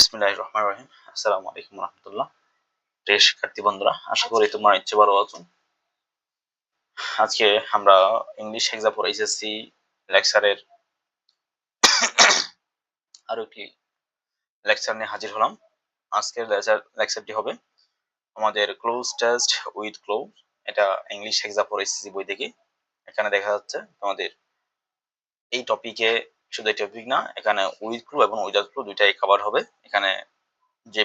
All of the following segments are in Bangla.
বিসমিল্লাহির রহমানির রহিম। আসসালামু আলাইকুম রাহমাতুল্লাহ। প্রিয় শিক্ষার্থী বন্ধুরা, আশা করি তোমরা নিশ্চয়ই ভালো আছো। আজকে আমরা ইংলিশ এক্সাম ফর এইচএসসি লেকচারের আরো একটি লেকচার নিয়ে হাজির হলাম। আজকের লেকচারটি হবে আমাদের ক্লোজ টেস্ট উইথ ক্লোজ। এটা ইংলিশ এক্সাম ফর এইচএসসি বই থেকে। এখানে দেখা যাচ্ছে তোমাদের এই টপিকে শুধু এই টপিক না, এখানে উইথ ক্লু এবং উইদাউট ক্লু দুইটাই কভার হবে। এখানে যে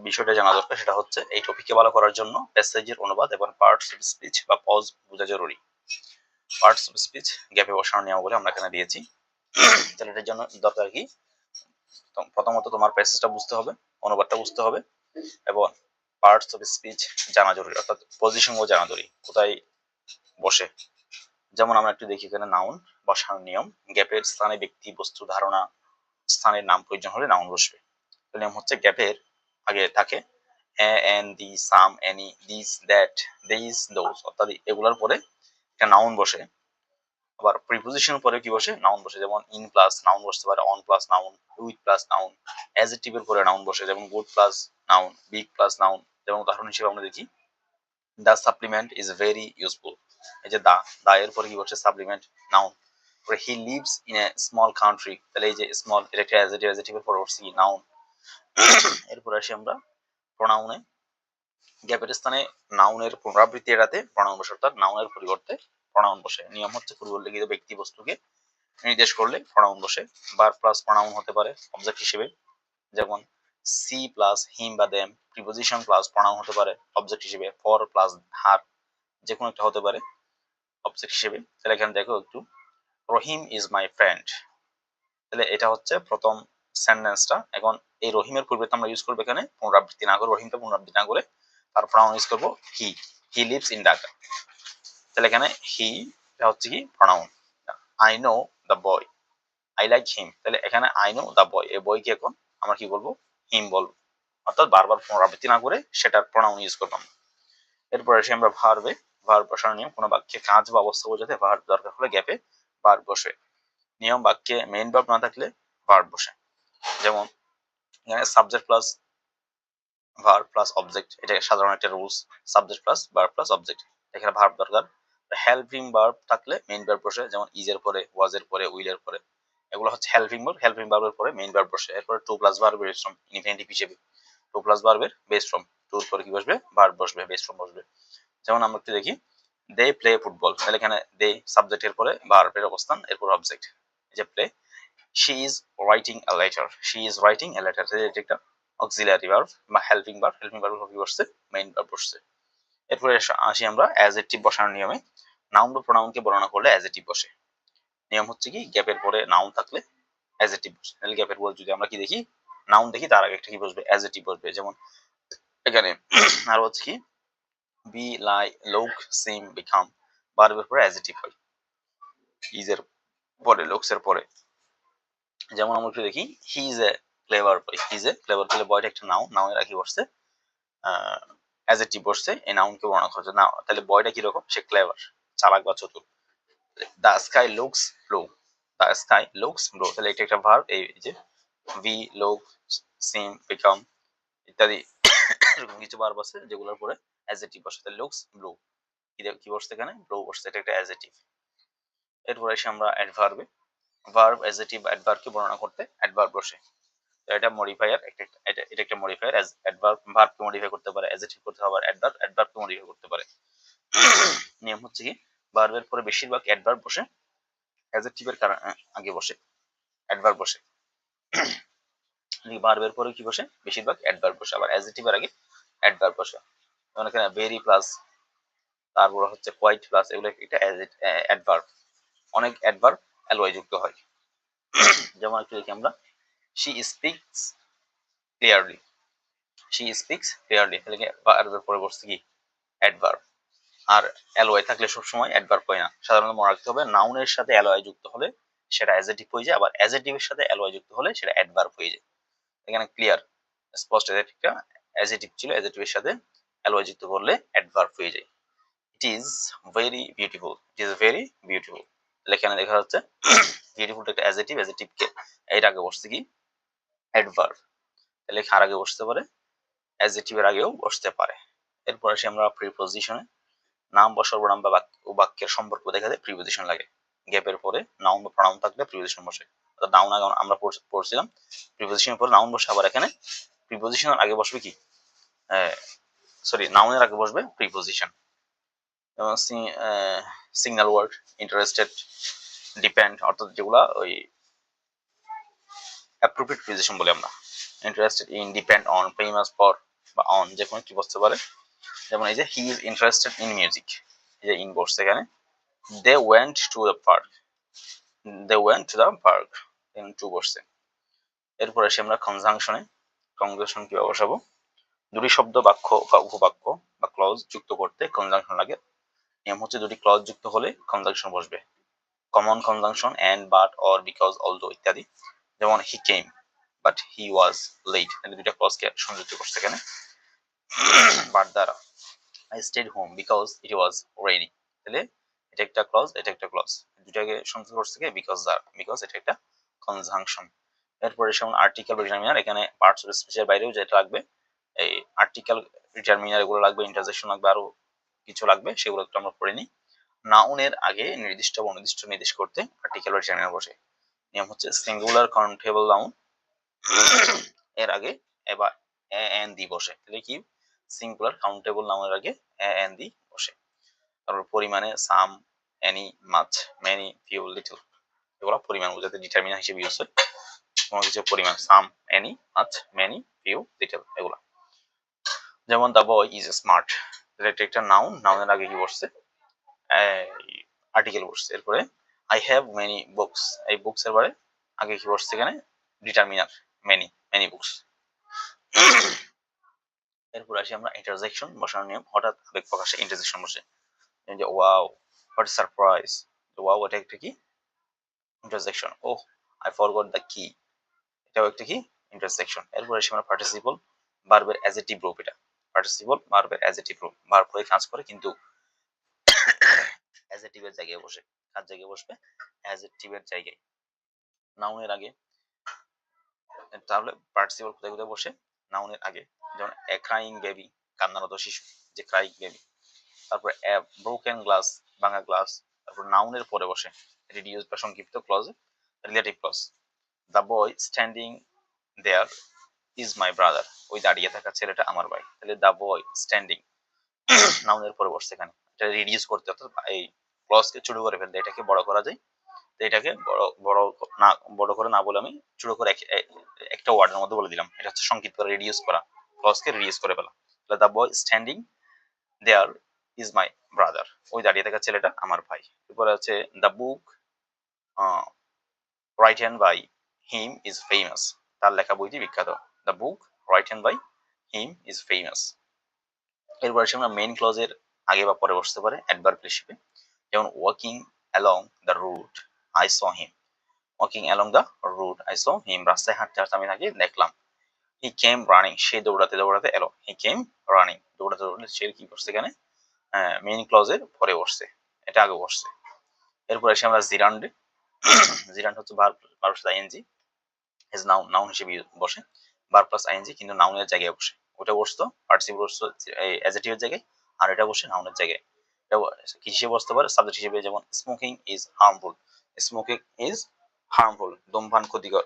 বিষয়টা জানা দরকার সেটা হচ্ছে এই টপিককে ভালো করার জন্য প্যাসেজের অনুবাদ এবং পার্টস অফ স্পিচ বা পজ বোঝা জরুরি। পার্টস অফ স্পিচ গ্যাপে বসানো নিয়মাবলী আমরা এখানে দিয়েছি। তাহলে এটার জন্য দরকার কি, প্রথমত তোমার প্যাসেজটা বুঝতে হবে, অনুবাদটা বুঝতে হবে এবং পার্টস অফ স্পিচ জানা জরুরি, অর্থাৎ পজিশনও জানা জরুরি, কোথায় বসে। যেমন আমরা একটু দেখি এখানে নাউন বসানোর নিয়ম। গ্যাপের স্থানে ব্যক্তি, বস্তু, ধারণা, স্থানের নাম প্রয়োজন হলে নাউন বসবে। নিয়ম হচ্ছে গ্যাপের আগে থাকে N, the, some, any, this, that, this, those, অর্থাৎ এগুলোর পরে একটা নাউন বসে। আবার প্রিপোজিশন পরে কি বসে? নাউন বসে। যেমন ইন প্লাস নাউন বসতে পারে, on plus noun, with plus noun. অ্যাডজেক্টিভের পরে নাউন বসে, যেমন good plus noun, big plus noun. যেমন উদাহরণ হিসেবে আমরা দেখি the supplement is very useful. এই যে দা এর পরে কি বসে? Supplement noun. He lives in a small country, তাহলে এই যে স্মল এটা একটা অ্যাডজেক্টিভের পরে বসছে কি? নাউন। এরপর আসি আমরা প্রোনাউনে। গ্যাপের স্থানে নাউনের পুনরাবৃত্তি এড়াতে প্রোনাউন বসে, অর্থাৎ নাউনের পরিবর্তে প্রোনাউন বসে। নিয়ম হচ্ছে পূর্বলিখিত ব্যক্তি বস্তুকে নির্দেশ করলে প্রোনাউন বসে। বার প্লাস প্রোনাউন হতে পারে অবজেক্ট হিসেবে, যেমন সি প্লাস হিম বা দেম। প্রিপোজিশন প্লাস প্রোনাউন হতে পারে অবজেক্ট হিসেবে। ফর প্লাস হার, যে কোনো একটা হতে পারে অবজেক্ট হিসেবে। তাহলে এখানে দেখো একটু, রহিম ইজ মাই ফ্রেন্ড। তাহলে এটা হচ্ছে প্রথম সেন্টেন্সটা। এখন এই রহিমের পূর্বে আমরা ইউজ করবো এখানে পুনরাবৃত্তি না করে, রহিমটা পুনরাবৃত্তি না করে তার প্রোনাউন ইউজ করবো হি লিভস ইন ঢাকা। তাহলে এখানে হি এটা হচ্ছে কি? Pronoun. I know the boy, I like him. তাহলে এখানে আই নো দ্য বয়, এই বয়কে এখন আমরা কি বলবো? হিম বলবো, অর্থাৎ বারবার পুনরাবৃত্তি না করে সেটার প্রোনাউন ইউজ করলাম। এরপর এসে আমরা ভার্বে। ভার্ব বসানোর নিয়ম, কোনো বাক্যে কাজ বা অবস্থা বোঝাতে ভার্ব দরকার হলে গ্যাপে ভার্ব বসে। নিয়ম, বাক্যে মেইন ভার্ব না থাকলে ভার্ব বসে। যেমন এখানে subject plus verb plus object, এটা সাধারণ একটা rules. Subject plus verb plus object, এখানে ভার্ব দরকার। হেল্পিং ভার্ব থাকলে মেইন ভার্ব বসে, যেমন ইজ এর পরে, ওয়াজ এর পরে, উইল এর পরে। এগুলো হচ্ছে হেল্পিং ভার্ব। হেল্পিং ভার্বের পরে মেইন ভার্ব বসে। এরপরে টু প্লাস ভার্বের বেস ফর্ম ইনফিনিটিভ হিসেবে, টু প্লাস ভার্বের বেস ফর্ম, টুর পরে কি বসবে? ভার্ব বসবে, বেস ফর্ম বসবে। যেমন আমরা একটু দেখি, দে প্লে ফুটবল। তাহলে এখানে দে সাবজেক্টের পরে ভার্বের অবস্থান, এরপর অবজেক্ট। এই যে play. she is writing a letter, she is writing a letter, এটা একটা অক্সিলারি ভার্ব বা হেল্পিং ভার্ব। হেল্পিং ভার্ব কি বসছে? মেইন ভার্ব বসছে। এরপরে আসি আমরা অ্যাডজেক্টিভ বসানোর নিয়মে। নাউন বা প্রোনাউনকে বর্ণনা করলে অ্যাডজেক্টিভ বসে। নিয়ম হচ্ছে কি, গ্যাপের পরে নাউন থাকলে অ্যাডজেক্টিভ বসে। তাহলে গ্যাপের পরে যদি আমরা কি দেখি, নাউন দেখি, তার আগে একটা কি বসবে? অ্যাডজেক্টিভ বসবে। যেমন এখানে আর হচ্ছে কি, বি, লাই, লুক, সিম, বিকাম। ভার্বের পরে অ্যাডজেক্টিভ হয় ইজ এর পরে, লুকস এর পরে। যেমন আমরা একটু দেখি, he is a clever boy. He is a clever, তাহলে বয়টা একটা নাউন, নাউনের আগে বসছে অ্যাডজেক্টিভ বসছে এই নাউনকে বর্ণনা করছে না। তাহলে বয়টা কিরকম? সে ক্লেভার, চালাক বা চতুর। The sky looks blue, the sky looks blue, তাহলে এটা একটা ভার্ব। এই যে বি, লুক, সিম, বিকাম ইত্যাদি এরকম কিছু ভার্ব আছে যেগুলোর পরে অ্যাডজেক্টিভ বসে। তাহলে লুকস ব্লু, কি বসছে? এখানে ব্লু বসছে, এটা একটা অ্যাডজেক্টিভ। এরপর এসে আমরা অ্যাডভার্বে। ভার্ব, অ্যাডজেক্টিভ, অ্যাডভার্বকে বর্ণনা করতে অ্যাডভার্ব বসে। এটা মডিফায়ার, এটা একটা মডিফায়ার। অ্যাডভার্ব ভার্বকে মডিফাই করতে পারে, অ্যাডজেক্টিভ করতে পারে, অ্যাডভার্বকে মডিফাই করতে পারে। নিয়ম হচ্ছে কি, ভার্বের পরে বেশিরভাগ অ্যাডভার্ব বসে, অ্যাডজেক্টিভের আগে বসে অ্যাডভার্ব বসে। ভার্বের পরে কি বসে? বেশিরভাগ অ্যাডভার্ব বসে, আবার অ্যাডজেক্টিভের আগে অ্যাডভার্ব বসে। যেমন এখানে ভেরি প্লাস, তারপর হচ্ছে কোয়াইট প্লাস, এগুলো একটা অ্যাডভার্ব। অনেক অ্যাডভার্ব অ্যালওয়াই যুক্ত হয়। যেমন একটু দেখি আমরা, she স্পিকস clearly, she speaks clearly, তাহলে ভার্বের পরে বসছে কি? অ্যাডভার্ব। আর অ্যালওয়াই থাকলে সবসময় অ্যাডভার্ব হয় না। সাধারণত মনে রাখতে হবে, নাউনের সাথে অ্যালওয়াই যুক্ত হলে সেটা অ্যাডজেক্টিভ হয়ে যায়, আবার অ্যাডজেক্টিভের সাথে অ্যালওয়াই যুক্ত হলে সেটা অ্যাডভার্ব হয়ে যায়। এখানে ক্লিয়ার স্পষ্ট, একটা অ্যাডজেক্টিভ ছিল, অ্যাডজেক্টিভের সাথে অ্যালওয়াই যুক্ত করলে অ্যাডভার্ব হয়ে যায়। It is very beautiful, it is very beautiful, তাহলে এখানে দেখা যাচ্ছে বিউটিফুল একটা অ্যাডজেক্টিভ, অ্যাডজেক্টিভকে এর আগে বসছে কি? অ্যাডভার্ব। তাহলে কার আগে বসতে পারে, অ্যাডজেক্টিভের আগেও বসতে পারে। এরপর আসি আমরা প্রিপোজিশনে। নাম বা সর্বনাম বা বাক্যের সম্পর্ক দেখা যায় প্রিপোজিশন লাগে। গ্যাপের পরে নাউন বা প্রনাউন থাকলে প্রিপোজিশন বসে। নাউন আগে আমরা পড়ছিলাম, প্রিপোজিশনের পরে নাউন বসে, আবার এখানে প্রিপোজিশনের আগে বসবে কি, সরি নাউনের আগে বসবে প্রিপোজিশন। যেমন সিগন্যাল ওয়ার্ড, ইন্টারেস্টেড, ডিপেন্ড, অর্থাৎ যেগুলা ওই অ্যাপ্রোপ্রিয়েট প্রিপোজিশন বলে আমরা। Interested in, depend on, famous for বা অন যে কোনো একটি বসতে পারে। যেমন এই যে he is interested in music, এই যে ইন বসছে এখানে। They went to the park, they went to the park, to বসছে। এরপর আসি আমরা কনজাংশনে। কনজাংশন কিভাবে বসাবো, দুটি শব্দ, বাক্য বা উপবাক্য বা ক্লজ যুক্ত করতে কনজাংশন লাগে। নিয়ম হচ্ছে দুটি ক্লজ যুক্ত হলে কনজাংশন বসবে। Common conjunction and, but, or, because, although ইত্যাদি। যেমন হি কেম বাট হি ওয়াজ লেট, এই দুইটা ক্লজকে সংযুক্ত করছে এখানে বাট দ্বারা। I stayed home because it was rainy, তাহলে এটা একটা ক্লজ, এটা একটা ক্লজ, দুটাকে সংযুক্ত করছে কি বিকজ দ্বারা, বিকজ এটা একটা কনজাংশন। এরপরে যেমন আর্টিকেল বা ডিটারমিনার, এখানে পার্টস অফ স্পিচের বাইরেও যেটা লাগবে, এই আর্টিকেল, ডিটারমিনার এগুলো লাগবে, ইন্টারজেকশন লাগবে, আরো কিছু লাগবে, সেগুলো একটু আমরা পড়ে নিই। নাউনের আগে নির্দিষ্ট বা অনির্দিষ্ট নির্দেশ করতে আর্টিকেল বা ডিটারমিনার বসে। নিয়ম হচ্ছে সিঙ্গুলার কাউন্টেবল নাউন এর আগে এবার এ এন দি বসে, তাহলে কি সিঙ্গুলার কাউন্টেবল নাউনের আগে এ এন দি বসে। তারপর পরিমাণে some, any, much, many, few, little, এগুলো পরিমাণ বোঝাতে ডিটারমিনার হিসেবে ইউজ হয়। কোনো কিছু পরিমাণ, some, any, much, many, few, little, এগুলো। যেমন দ্য বয় ইজ স্মার্ট, এটা একটা নাউন, নাউনের আগে কি বসছে, আর্টিকেল বসছে। এরপরে আই হ্যাভ মেনি বুকস, এই বুকস এর পরে আগে কি বসছে এখানে, ডিটারমিনার, মেনি, মেনি বুকস। এরপর আসি আমরা ইন্টারজেকশন বসানোর নিয়ম। হঠাৎ আবেগ প্রকাশে ইন্টারজেকশন বসে, যে ওয়াও, হোয়াট সারপ্রাইজ, ওয়াও এটা একটা কি interjection. Oh, I forgot the কি, এটাও একটা কি ইন্টারজেকশন। এরপর আসি আমরা পার্টিসিপল ভার্বের অ্যাডজেক্টিভ রূপ। এটা পার্টিসিপল ভার্বের অ্যাডজেক্টিভ রূপ, ভার্ব হয়ে কাজ করে কিন্তু অ্যাডজেক্টিভের জায়গায় বসে। কার জায়গায় বসবে, অ্যাডজেক্টিভের জায়গায়, নাউনের আগে। তাহলে পার্টিসিপল কোথায় কোথায় বসে, নাউনের আগে। যেমন এ ক্রাইং বেবি, কান্নারত শিশু, যে ক্রাইং বেবি। তারপর এ ব্রোকেন গ্লাস, ভাঙা গ্লাস। তারপর নাউনের পরে বসে রিডিউস বা সংক্ষিপ্ত clause, relative clause. The boy standing there is my brother, ওই দাঁড়িয়ে থাকা ছেলেটা আমার ভাই, তাহলে দ্য বয় স্ট্যান্ডিং নাউনের পরে বসছে এখানে। এটা রিডিউস করতে, অর্থাৎ এই ক্লজকে ছোট করে ফেলতে, এটাকে বড় করা যায়। তো এটাকে বড় বড় না, বড় করে না বলে আমি ছোট করে একটা ওয়ার্ডের মধ্যে বলে দিলাম। এটা হচ্ছে সংক্ষিপ্ত করে রিডিউস করা, ক্লজকে রিডিউস করে ফেলা। The boy standing there is my brother, ওই দাঁড়িয়ে থাকা ছেলেটা আমার ভাই। এরপরে আছে the book written by him is famous, তার লেখা বইটি বিখ্যাত। The book written by him is famous. এরপর আসে আমরা মেইন ক্লজের আগে বা পরে বসতে পারে অ্যাডভার্ব হিসেবে। যেমন walking along the route I saw him, walking along the route I saw him, রাস্তায় হাঁটতে হাঁটতে আমি তাকে দেখলাম। হি কেম রানিং, সে দৌড়াতে দৌড়াতে এলো। হি কেম রানিং, দৌড়াতে দৌড়াতে সে কি করছে এখানে, মেইন ক্লজের পরে বসছে, এটা আগে বসছে। এরপর এসে আমরা জিরান্ডে। জিরান্ড হচ্ছে ভার্ব সাথে আইএনজি, এজ নাউন, নাউন হিসেবে বসে। ভার্ব প্লাস আইএনজি কিন্তু নাউনের জায়গায় বসে। ওটা বসতো পার্টিসিপল বসতো অ্যাডজেক্টিভের জায়গায়, আর এটা বসে নাউনের জায়গায়। এটা কি হিসেবে বসতে পারে, সাবজেক্ট হিসেবে। যেমন smoking is harmful, smoking is harmful, ধূমপান ক্ষতিকর।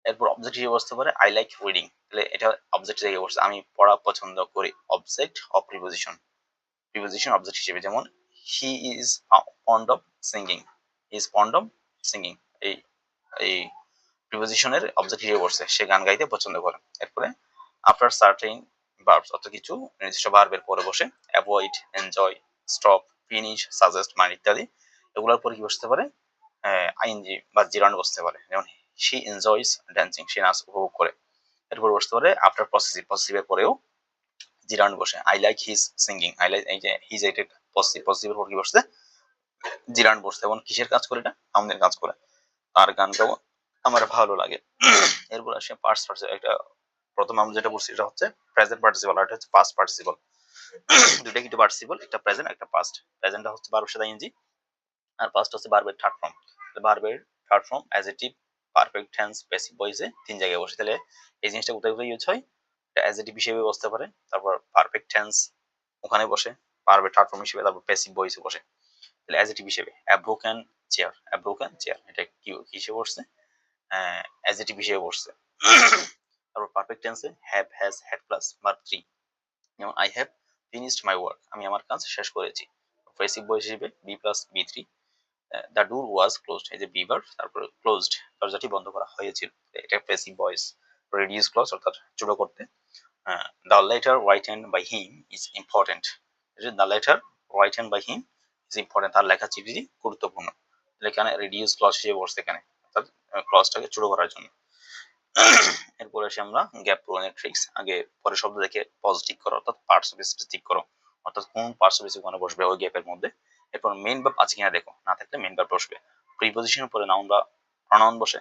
এরপর অবজেক্ট হিসেবে বসতে পারে আই লাইক রিডিং, তাহলে এটা অবজেক্ট জায়গায় বসছে, আমি পড়া পছন্দ করি। Object of preposition, preposition object হিসেবে। যেমন he is fond of singing, is fond of singing, এই এই প্রিপোজিশনের অবজেক্ট হিসেবে বসছে, সে গান গাইতে পছন্দ করে। এরপরে আফটার সার্টেন ভার্বস, অর্থাৎ কিছু নির্দিষ্ট ভার্বের পরে বসে avoid, enjoy, stop, finish, suggest, mind ইত্যাদি। এগুলোর পরে কি বসতে পারে, আইএনজি বা জিরান্ড বসতে পারে। যেমন শি এনজয়স ড্যান্সিং, সে নাচ উপভোগ করে। এরপর বসতে পারে আফটার পসেসিভ, পসেসিভের পরেও জিরান্ড বসে। I like his singing, I like, এই যে হিজ এটা পসেসিভ, পসেসিভের পর কি বসছে, জিরান্ড বসছে। এবং কিসের কাজ করে, এটা আমাদের কাজ করে, আর গান গাওয়া আমার ভালো লাগে। এরপর আসে পাস্ট পার্টিসিপল। একটা প্রথম আমরা যেটা বলছি এটা হচ্ছে প্রেজেন্ট পার্টিসিপল, আর এটা হচ্ছে পাস্ট পার্টিসিপল। দুইটা কিন্তু পার্টিসিপল, একটা প্রেজেন্ট একটা পাস্ট। প্রেজেন্টটা হচ্ছে ভার্বের সাথে আইএনজি, আর পাস্ট হচ্ছে ভার্বের থার্ড ফর্ম। ভার্বের third form adjective, perfect tense passive ভয়েসে 3 জায়গায় বসে। তাহলে এই জিনিসটা কোথায় কোথায় ইউজ হয়? এটা অ্যাডজেক্টিভ হিসেবে বসতে পারে, তারপর পারফেক্ট টেন্স ওখানে বসে, পারবে টার্ম ফর্ম হিসেবে, তারপর প্যাসিভ ভয়েসে বসে। তাহলে অ্যাডজেক্টিভ হিসেবে a broken চেয়ার এটা কি হিসেবে বসছে? অ্যাডজেক্টিভ হিসেবে বসছে। তারপর পারফেক্ট টেন্সে have, has, had plus verb 3, যেমন I have finished my work, আমি আমার কাজ শেষ করেছি। প্যাসিভ ভয়েস হিসেবে be plus be three, the door was closed, এই যে বিভার, তারপরে ক্লোজড দরজাটি বন্ধ করা হয়েছিল, এটা প্যাসিভ ভয়েস। রেডিউস ক্লজ অর্থাৎ ছোট করতে, the letter written by him is important, the letter written by him is important, তার লেখা চিঠিটি গুরুত্বপূর্ণ। এখানে রিডিউস ক্লজ হিসেবে বসছে এখানে, অর্থাৎ ক্লজটাকে ছোট করার জন্য। এরপর আসি আমরা গ্যাপ পূরণের ট্রিক্স। আগে পরে শব্দ দেখে পজ ঠিক করো, অর্থাৎ পার্টস অফ স্পিচ ঠিক করো, অর্থাৎ কোন পার্টস অফ স্পিচ ওখানে বসবে ওই গ্যাপের মধ্যে। এরপর মেইন ভার্ব আছে কিনা দেখো, না থাকলে মেইন ভার্ব বসবে। প্রিপজিশনের পরে নাউন বা প্রনাউন বসে,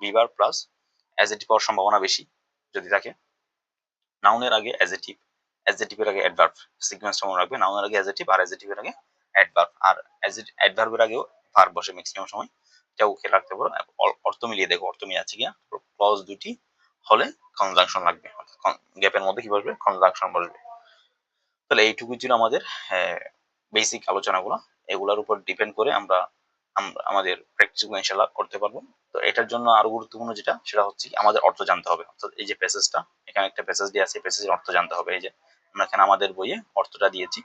বি ভার্ব প্লাস অ্যাডজেক্টিভ হওয়ার সম্ভাবনা বেশি যদি থাকে। নাউনের আগে অ্যাডজেক্টিভ, অ্যাডজেক্টিভের আগে অ্যাডভার্ব, সিকোয়েন্সটা মনে রাখবে, নাউনের আগে অ্যাডজেক্টিভ আর অ্যাডজেক্টিভের আগে অ্যাডভার্ব, আর অ্যাডভার্বের আগেও ভার্ব বসে ম্যাক্সিমাম সময়, এটাও খেয়াল রাখতে পারো। অর্থ মিলিয়ে দেখো অর্থ মিলে আছে কিনা। ক্লজ দুটি হলে কনজাংশন লাগবে, অর্থাৎ গ্যাপের মধ্যে কি বসবে? কনজাংশন বসবে। তাহলে এইটুকুই ছিল আমাদের বেসিক আলোচনাগুলো। এগুলোর উপর ডিপেন্ড করে আমরা আমাদের প্র্যাকটিসগুলো ইনশাআল্লাহ করতে পারবো। তো এটার জন্য আরো গুরুত্বপূর্ণ যেটা, সেটা হচ্ছে আমাদের অর্থ জানতে হবে। অর্থাৎ এই যে প্যাসেজটা, এখানে একটা প্যাসেজ দিয়ে আছে, প্যাসেজের অর্থ জানতে হবে। এই যে আমরা এখানে আমাদের বইয়ে অর্থটা দিয়েছি,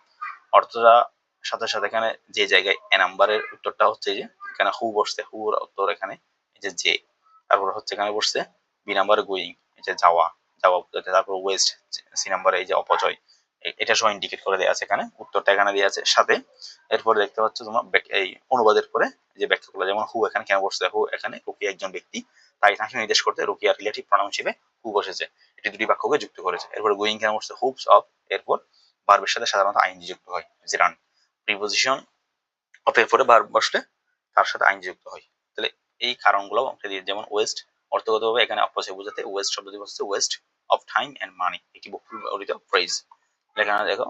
অর্থটা সাথে সাথে এখানে যে জায়গায় এ নাম্বারের উত্তরটা হচ্ছে যে এখানে হু বসছে, হুর উত্তর এখানে এই যে, তারপর হচ্ছে এখানে বসছে বি নাম্বারে গোয়িং, এই যে যাওয়া, যাওয়া, তারপর ওয়েস্ট, সি নাম্বারে এই যে অপচয়, এটা সহ ইন্ডিকেট করে দেওয়া আছে এখানে, উত্তরটা এখানে দেওয়া আছে সাথে। এরপরে দেখতে পাচ্ছ তোমার এই অনুবাদের পরে যে ব্যাখ্যাগুলো, যেমন হু এখানে কেন বসছে, হু এখানে রুকিয়া একজন ব্যক্তি, তাই তাকে নির্দেশ করতে রুকিয়া রিলেটিভ প্রনাউন হিসেবে হু বসেছে, এটি দুটি বাক্যকে যুক্ত করেছে। এরপরে গোয়িং কেন বসছে, হুপস অফ, এরপর ভার্বের সাথে সাধারণত আইনজি যুক্ত হয়, জিরান। প্রিপোজিশন অফ এর পরে ভার্ব বসলে তার সাথে আইনজি যুক্ত হয়। তাহলে এই কারণগুলো যেমন ওয়েস্ট, অর্থগতভাবে এখানে অপচয় বোঝাতে ওয়েস্ট শব্দটি বসছে waste of time and money, একটি বহুল ফ্রেজ। এখানে দেখো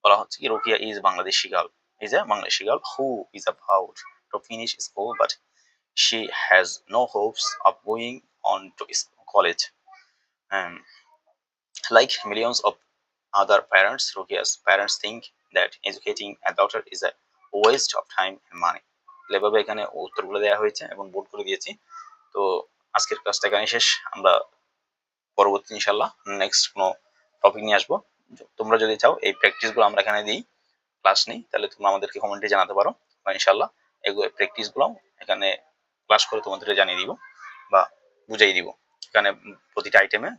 বলা হচ্ছে কি, Rokeya is Bangladeshi girl, is a Bangladeshi girl who is about to finish school but she has no hopes of going on to college. Um, like millions of other parents, Rukia's parents think that educating a daughter is a waste of time and money. এভাবে এখানে উত্তরগুলো দেওয়া হয়েছে এবং বোল্ড করে দিয়েছি। তো আজকের ক্লাসটা এখানে শেষ। আমরা পরবর্তী ইনশাল্লাহ নেক্সট কোনো টপিক নিয়ে আসবো। তোমরা যদি চাও এই প্র্যাকটিসগুলো আমরা এখানে দিই, ক্লাস নেই, তাহলে তোমরা আমাদেরকে কমেন্টে জানাতে পারো। ইনশাল্লাহ এগুলো প্র্যাকটিসগুলো এখানে ক্লাস করে তোমাদেরকে জানিয়ে দিব বা বুঝাই দিব। এখানে প্রতিটা আইটেমে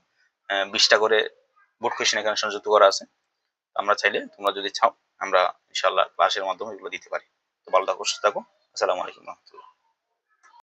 20টা করে বোর্ড কোয়েশ্চেন এখানে সংযুক্ত করা আছে। আমরা চাইলে, তোমরা যদি চাও, আমরা ইনশাল্লাহ ক্লাসের মাধ্যমে এগুলো দিতে পারি। তো ভালো থাকো, সুস্থ থাকো। আসসালামু আলাইকুম রহমতুল্লাহ।